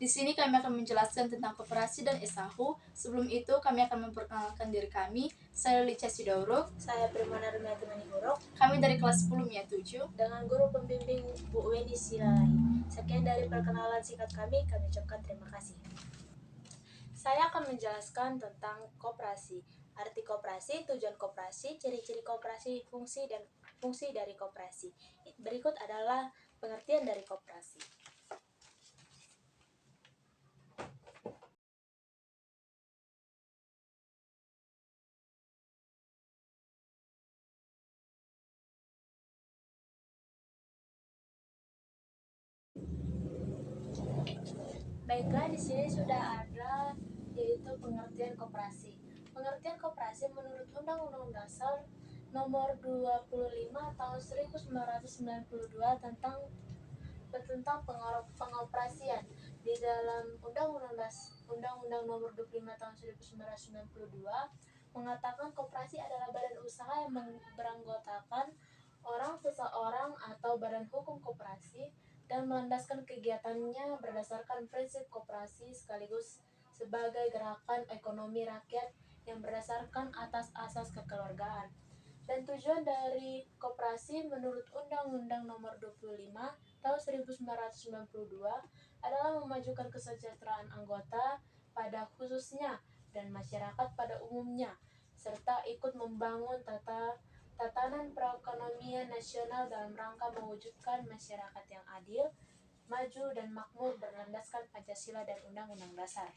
Di sini kami akan menjelaskan tentang koperasi dan SAHU. Sebelum itu kami akan memperkenalkan diri kami. Saya Lica Sidauruk. Saya Primana Rumiati Manihurok. Kami dari kelas 10 MIA 7. Dengan guru pembimbing Bu Weni Silalahi. Sekian dari perkenalan singkat kami ucapkan terima kasih. Saya akan menjelaskan tentang koperasi. Arti koperasi, tujuan koperasi, ciri-ciri koperasi, fungsi dari koperasi. Berikut adalah pengertian dari koperasi. Baiklah, di sini sudah ada yaitu pengertian koperasi. Pengertian koperasi menurut Undang-Undang Dasar Nomor 25 Tahun 1992 tentang pengoperasian. Di dalam Undang-Undang Nomor 25 Tahun 1992 mengatakan koperasi adalah badan usaha yang beranggotakan orang, seseorang, atau badan hukum koperasi dan melandaskan kegiatannya berdasarkan prinsip koperasi sekaligus sebagai gerakan ekonomi rakyat yang berdasarkan atas asas kekeluargaan. Dan tujuan dari koperasi menurut Undang-Undang Nomor 25 Tahun 1992 adalah memajukan kesejahteraan anggota pada khususnya dan masyarakat pada umumnya, serta ikut membangun tatanan perekonomian nasional dalam rangka mewujudkan masyarakat yang adil, maju, dan makmur berlandaskan Pancasila dan Undang-Undang Dasar.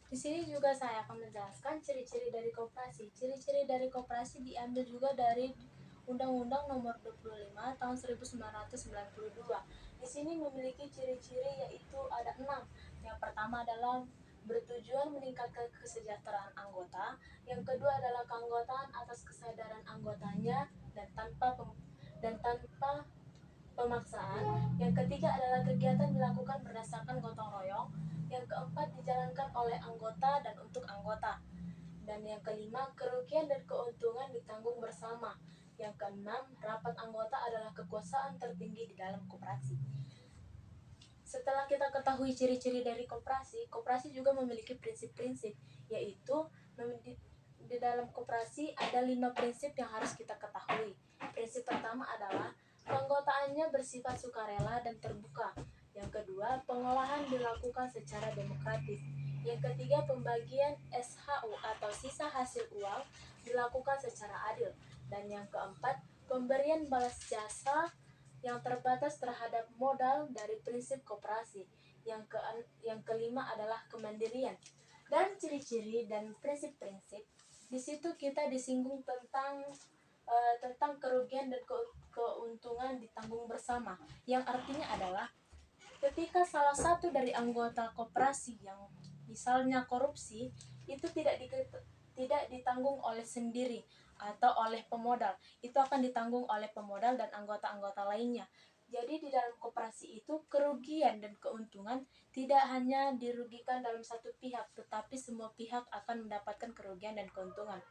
Di sini juga saya akan menjelaskan ciri-ciri dari koperasi. Ciri-ciri dari koperasi diambil juga dari Undang-Undang Nomor 25 Tahun 1992. Di sini memiliki ciri-ciri yaitu ada 6. Yang pertama adalah bertujuan meningkatkan kesejahteraan anggota. Yang kedua adalah keanggotaan atas kesadaran anggotanya dan tanpa pemaksaan. Yang ketiga adalah kegiatan dilakukan berdasarkan gotong royong. Yang keempat dijalankan oleh anggota dan untuk anggota. Dan yang kelima, kerugian dan keuntungan ditanggung bersama. Yang keenam, rapat anggota adalah kekuasaan tertinggi di dalam koperasi. Setelah kita ketahui ciri-ciri dari koperasi, koperasi juga memiliki prinsip-prinsip, yaitu di dalam koperasi ada 5 prinsip yang harus kita ketahui. Prinsip pertama adalah keanggotaannya bersifat sukarela dan terbuka. Yang kedua, pengolahan dilakukan secara demokratis. Yang ketiga, pembagian SHU atau sisa hasil uang dilakukan secara adil. Dan yang keempat, pemberian balas jasa yang terbatas terhadap modal dari prinsip koperasi. Yang kelima adalah kemandirian. Dan ciri-ciri dan prinsip-prinsip, di situ kita disinggung tentang kerugian dan keuntungan ditanggung bersama, yang artinya adalah ketika salah satu dari anggota koperasi yang misalnya korupsi itu tidak ditanggung oleh sendiri atau oleh pemodal, itu akan ditanggung oleh pemodal dan anggota-anggota lainnya. Jadi di dalam koperasi itu kerugian dan keuntungan tidak hanya dirugikan dalam satu pihak, tetapi semua pihak akan mendapatkan kerugian dan keuntungan.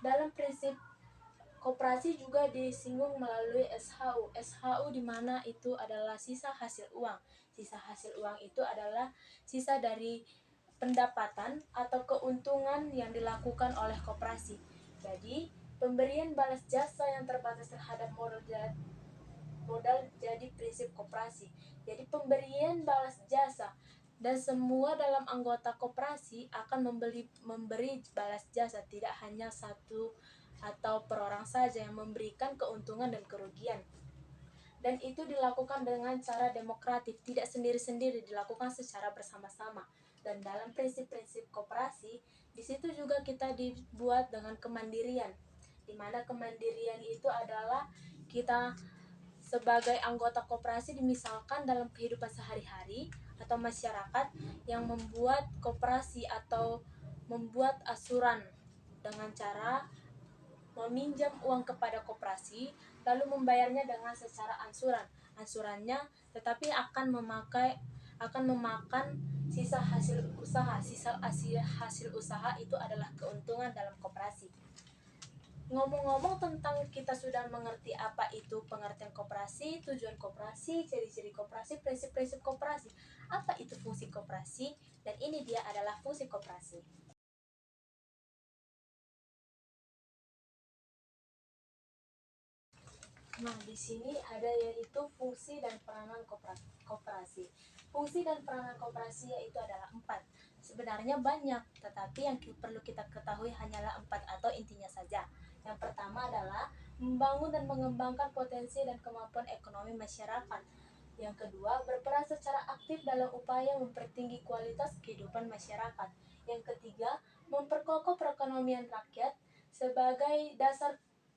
Dalam prinsip koperasi juga disinggung melalui SHU. SHU di mana itu adalah sisa hasil uang. Sisa hasil uang itu adalah sisa dari pendapatan atau keuntungan yang dilakukan oleh koperasi. Jadi, pemberian balas jasa yang terbatas terhadap modal jadi prinsip koperasi. Jadi, pemberian balas jasa dan semua dalam anggota koperasi akan memberi balas jasa, tidak hanya satu atau per orang saja yang memberikan keuntungan dan kerugian. Dan itu dilakukan dengan cara demokratis, tidak sendiri-sendiri, dilakukan secara bersama-sama. Dan dalam prinsip-prinsip koperasi, di situ juga kita dibuat dengan kemandirian, di mana kemandirian itu adalah kita sebagai anggota koperasi dimisalkan dalam kehidupan sehari-hari atau masyarakat yang membuat koperasi atau membuat asuran dengan cara meminjam uang kepada koperasi lalu membayarnya dengan secara ansuran angsurannya, tetapi akan memakan sisa hasil usaha. Hasil usaha itu adalah keuntungan dalam koperasi. Ngomong-ngomong tentang kita sudah mengerti apa itu pengertian koperasi, tujuan koperasi, ciri-ciri koperasi, prinsip-prinsip koperasi. Apa itu fungsi koperasi? Dan ini dia adalah fungsi koperasi. Nah, di sini ada yaitu fungsi dan peranan koperasi. Fungsi dan peranan koperasi yaitu adalah 4. Sebenarnya banyak, tetapi yang perlu kita ketahui hanyalah 4 atau intinya saja. Yang pertama adalah membangun dan mengembangkan potensi dan kemampuan ekonomi masyarakat. Yang kedua, berperan secara aktif dalam upaya mempertinggi kualitas kehidupan masyarakat. Yang ketiga, memperkokoh perekonomian rakyat sebagai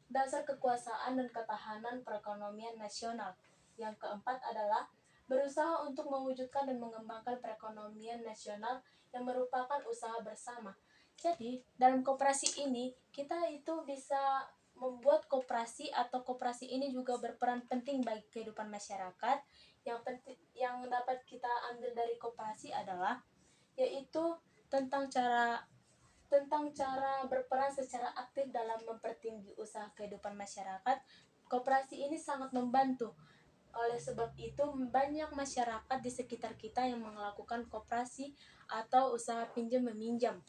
dasar kekuasaan dan ketahanan perekonomian nasional. Yang keempat adalah berusaha untuk mewujudkan dan mengembangkan perekonomian nasional yang merupakan usaha bersama. Jadi, dalam koperasi ini, kita itu bisa membuat koperasi atau koperasi ini juga berperan penting bagi kehidupan masyarakat. Yang dapat kita ambil dari koperasi adalah yaitu tentang cara berperan secara aktif dalam mempertinggi usaha kehidupan masyarakat. Koperasi ini sangat membantu. Oleh sebab itu, banyak masyarakat di sekitar kita yang melakukan koperasi atau usaha pinjam meminjam.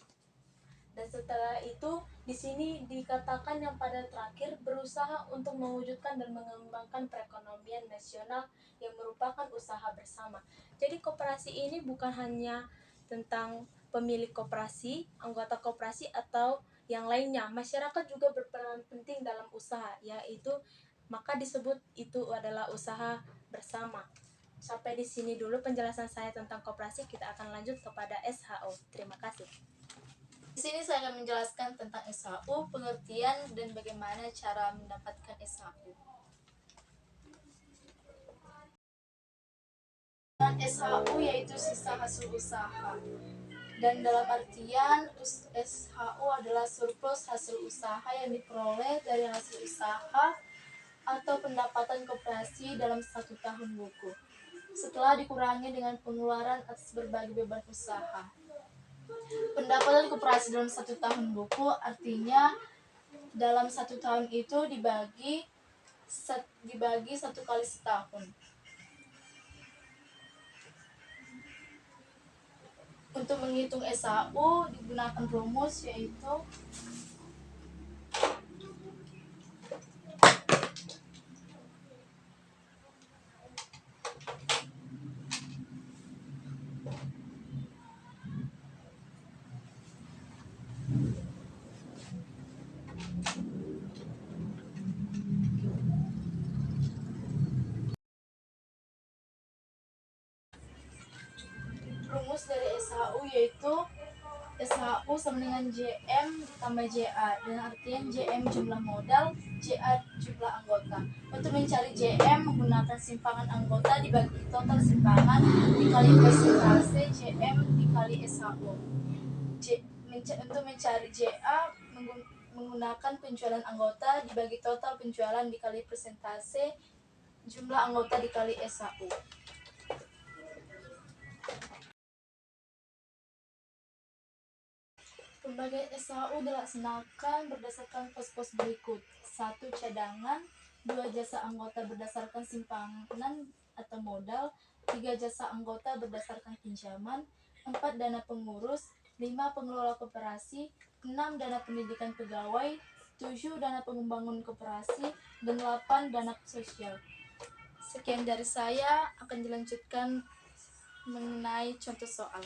Dan setelah itu, di sini dikatakan yang pada terakhir berusaha untuk mewujudkan dan mengembangkan perekonomian nasional yang merupakan usaha bersama. Jadi koperasi ini bukan hanya tentang pemilik koperasi, anggota koperasi atau yang lainnya. Masyarakat juga berperan penting dalam usaha, yaitu maka disebut itu adalah usaha bersama. Sampai di sini dulu penjelasan saya tentang koperasi. Kita akan lanjut kepada SHO. Terima kasih. Di sini saya akan menjelaskan tentang SHU, pengertian dan bagaimana cara mendapatkan SHU. SHU yaitu sisa hasil usaha. Dan dalam artian SHU adalah surplus hasil usaha yang diperoleh dari hasil usaha atau pendapatan koperasi dalam 1 tahun buku, setelah dikurangi dengan pengeluaran atas berbagai beban usaha. Pendapatan koperasi dalam 1 tahun buku artinya dalam 1 tahun itu dibagi 1 kali setahun. Untuk menghitung SHU digunakan rumus yaitu rumus dari SHU yaitu SHU sama dengan JM ditambah JA, dan artian JM jumlah modal, JA jumlah anggota. Untuk mencari JM menggunakan simpangan anggota dibagi total simpangan dikali persentase JM dikali SHU. Untuk mencari JA menggunakan penjualan anggota dibagi total penjualan dikali persentase jumlah anggota dikali SHU. Pembagian SHU dilaksanakan berdasarkan pos-pos berikut. 1. Cadangan. 2. Jasa anggota berdasarkan simpanan atau modal. 3. Jasa anggota berdasarkan pinjaman. 4. Dana pengurus. 5. Pengelola koperasi. 6. Dana pendidikan pegawai. 7. Dana pengembangan koperasi. Dan 8. Dana sosial. Sekian dari saya, akan dilanjutkan mengenai contoh soal.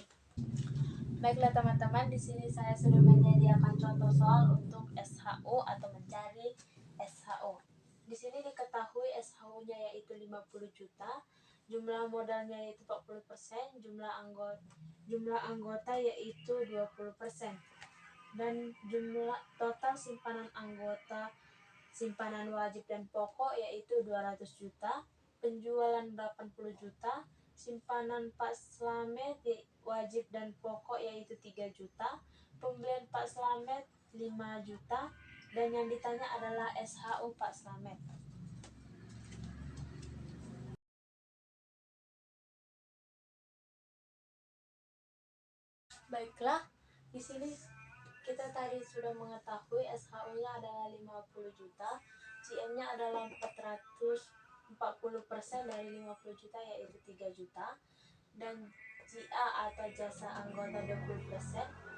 Baiklah teman-teman, di sini saya sudah menyediakan contoh soal untuk SHU atau mencari SHU. Di sini diketahui SHU-nya yaitu 50 juta, jumlah modalnya yaitu 40%, jumlah anggota yaitu 20%, dan jumlah total simpanan anggota, simpanan wajib dan pokok yaitu 200 juta, penjualan 80 juta, simpanan Pak Slamet wajib dan pokok yaitu 3 juta, pembelian Pak Slamet 5 juta, dan yang ditanya adalah SHU Pak Slamet. Baiklah, di sini kita tadi sudah mengetahui SHU-nya adalah 50 juta, GM-nya adalah 440% dari 50 juta yaitu 3 juta, dan JA atau jasa anggota 20%.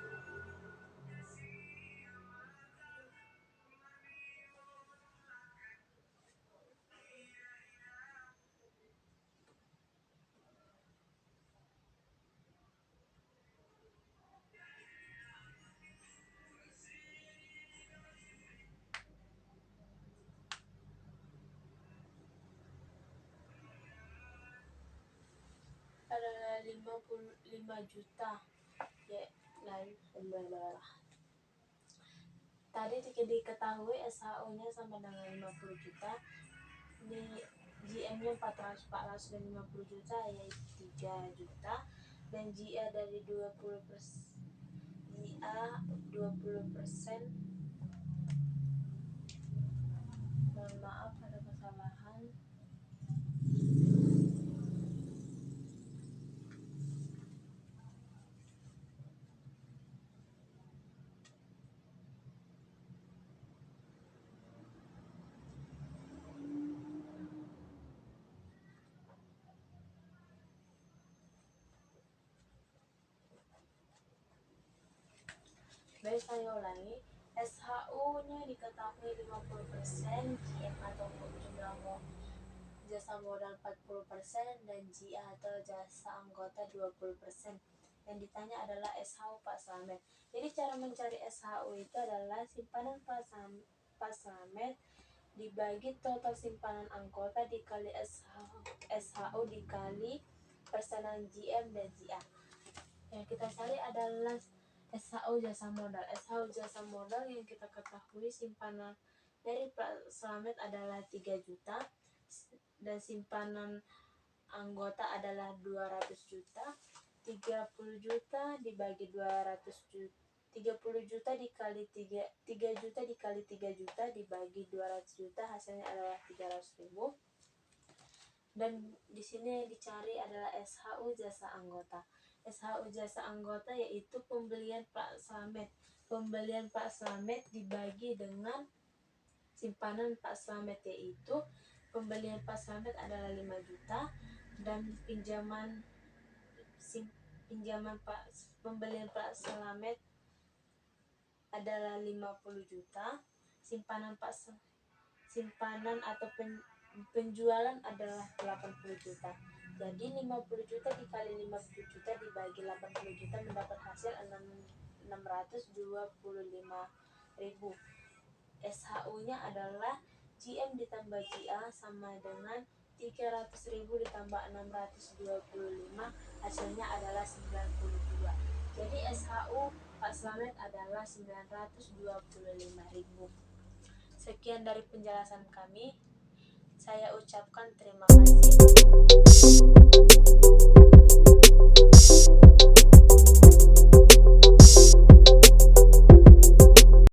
Adalah 55 juta ya, tadi diketahui SHU-nya sama dengan 50 juta, ini GM-nya 450 juta yaitu 3 juta, dan GA dari 20%, GA 20%, mohon maaf ada kesalahan. Baik, saya ulangi. SHU-nya diketahui 50%, GM ataupun jumlah jasa modal 40%, dan GA atau jasa anggota 20%. Yang ditanya adalah SHU Pak Slamet. Jadi cara mencari SHU itu adalah simpanan Pak Slamet dibagi total simpanan anggota dikali SHU dikali persenan GM dan GA. Yang kita cari adalah SHU jasa modal. SHU jasa modal yang kita ketahui simpanan dari Pak Slamet adalah 3 juta, dan simpanan anggota adalah 200 juta. 30 juta dibagi 200 juta, 30 juta dikali 3 juta dikali 3 juta dibagi 200 juta, hasilnya adalah 300.000. Dan di sini yang dicari adalah SHU jasa anggota. SHU jasa anggota yaitu pembelian Pak Slamet. Pembelian Pak Slamet dibagi dengan simpanan Pak Slamet, yaitu pembelian Pak Slamet adalah 5 juta, dan pembelian Pak Slamet adalah 50 juta, simpanan atau penjualan adalah 80 juta. Jadi 50 juta dikali 50 juta dibagi 80 juta mendapat hasil 625.000. SHU-nya adalah GM ditambah GA sama dengan 300.000 ditambah 625, hasilnya adalah 92. Jadi SHU Pak Slamet adalah 925.000. Sekian dari penjelasan kami. Saya ucapkan terima kasih.